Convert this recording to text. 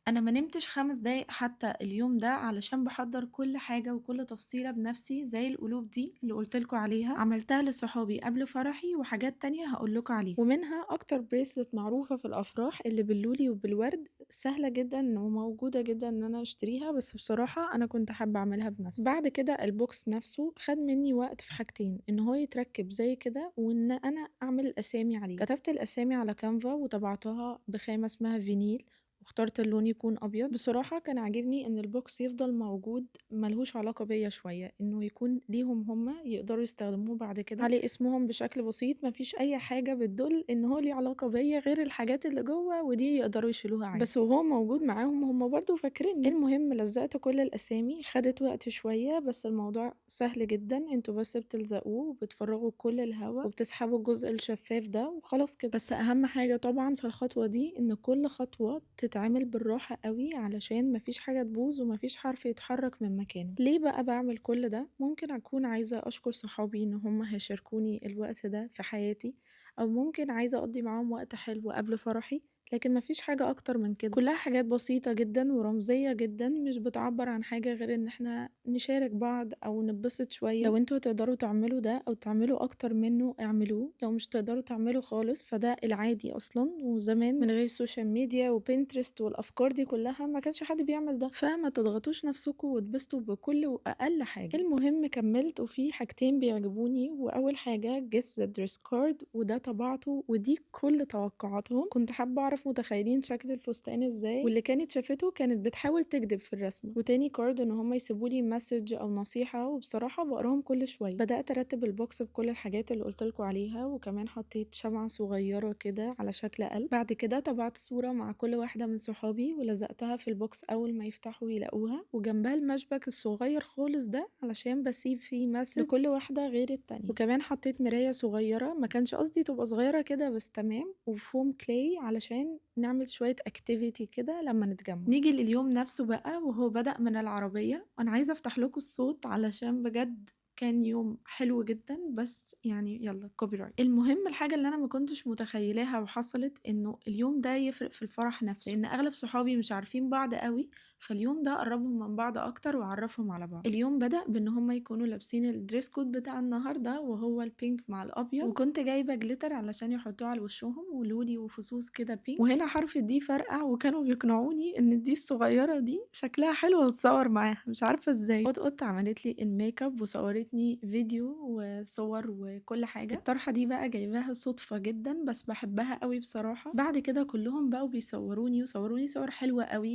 أنا ما نمتش 5 دقايق حتى اليوم ده علشان باحضّر كل حاجة وكل تفصيلة بنفسي زي القلوب دي اللي قُلت لكم عليها، عملتها لصحابي قبل فرحي وحاجات تانية هاقول لكم عليها، ومنها أكتر bracelet معروفة في الأفراح اللي باللولي وبالورد، سهلة جدًا وموجودة جدًا إن أنا أشتريها، بس بصراحة أنا كنت حابة أعملها بنفسي. بعد كده الbox نفسه خَد منّي وقت في حاجتين، إن هو يتركب زي كده وإن أنا أعمل الأسامي عليه. كتبت الأسامي على canva وطبعتها بخامة اسمها فينيل واخترت اللون يكون أبيض. بصراحة كان عاجبني إن البوكس يفضل موجود ملهوش علاقة بيا شوية، إنه يكون ليهم هما يقدروا يستخدموه بعد كده عليه اسمهم بشكل بسيط، مفيش أي حاجة بتدل إن هو ليه علاقة بيا غير الحاجات اللي جوه ودي يقدروا يشيلوها عادي، بس وهو موجود معاهم هما برضه فاكريني. المهم لزقت كل الأسامي، خدت وقت شوية بس الموضوع سهل جدا، انتوا بس بتلزقوه وبتفرغوا كل الهواء وبتسحبوا الجزء الشفاف ده وخلاص كده. بس أهم حاجة طبعا في الخطوة دي إن كل خطوة تتعمل بالراحة قوي علشان مفيش حاجة تبوظ ومفيش حرف يتحرك من مكانه. ليه بقى بعمل كل ده؟ ممكن أكون عايزة أشكر صحابي إن هم هيشاركوني الوقت ده في حياتي، أو ممكن عايزة أقضي معاهم وقت حلو قبل فرحي، لكن مفيش حاجة أكتر من كده، كلها حاجات بسيطة جدا ورمزية جدا مش بتعبر عن حاجة غير إن احنا نشارك بعض أو نتبسط شوية. لو انتوا تقدروا تعملوا ده أو تعملوا أكتر منه اعملوه، لو مش تقدروا تعملوا خالص فده العادي أصلا، وزمان من غير السوشيال ميديا وبنترست والأفكار دي كلها ما كانش حد بيعمل ده، فما تضغطوش نفسكم واتبسطوا بكل وأقل حاجة. المهم كملت وفي حاجتين بيعجبوني، وأول حاجة guess the dress card وده طبعته ودي كل توقعاتهم، كنت حابة أعرف متخيلين شكل الفستان ازاي، واللي كانت شافته كانت بتحاول تكذب في الرسمة. وتاني كارد ان هما يسيبولي مسج او نصيحة، وبصراحة بقراهم كل شوية. بدأت ارتب البوكس بكل الحاجات اللي قلتلكوا عليها، وكمان حطيت شمعة صغيرة كده على شكل قلب. بعد كده طبعت صورة مع كل واحدة من صحابي ولزقتها في البوكس اول ما يفتحوا يلاقوها، وجنبها المشبك الصغير خالص ده علشان بسيب فيه مسج لكل واحدة غير التانية. وكمان حطيت مراية صغيرة، ما كانش قصدي تبقى صغيرة كده بس تمام، وفوم كلاي علشان نعمل شوية activity كده لما نتجمع. نيجي لليوم نفسه بقى، وهو بدأ من العربية، وأنا عايزة أفتح لكم الصوت علشان بجد كان يوم حلو جدا، بس يعني يلا كوبي رايت. المهم الحاجة اللي أنا ما كنتش متخيلاها وحصلت إنه اليوم ده يفرق في الفرح نفسه، لأن أغلب صحابي مش عارفين بعض قوي، فاليوم ده قربهم من بعض أكتر وعرفهم على بعض. اليوم بدأ بإن هما يكونوا لابسين الدريس كود بتاع النهاردة وهو البينك مع الأبيض، وكنت جايبة جليتر علشان يحطوه على وشهم ولولي وفصوص كده بينك، وهنا حرف الدي فرقع، وكانوا بيقنعوني إن الدي الصغيرة دي شكلها حلو وأتصور معاها، مش عارفة ازاي. قط عملت لي الميك اب وصورتني فيديو وصور وكل حاجة. الطرحة دي بقى جايباها صدفة جدا بس بحبها قوي بصراحة. بعد كده كلهم بقوا بيصوروني وصوروني صور حلوة قوي.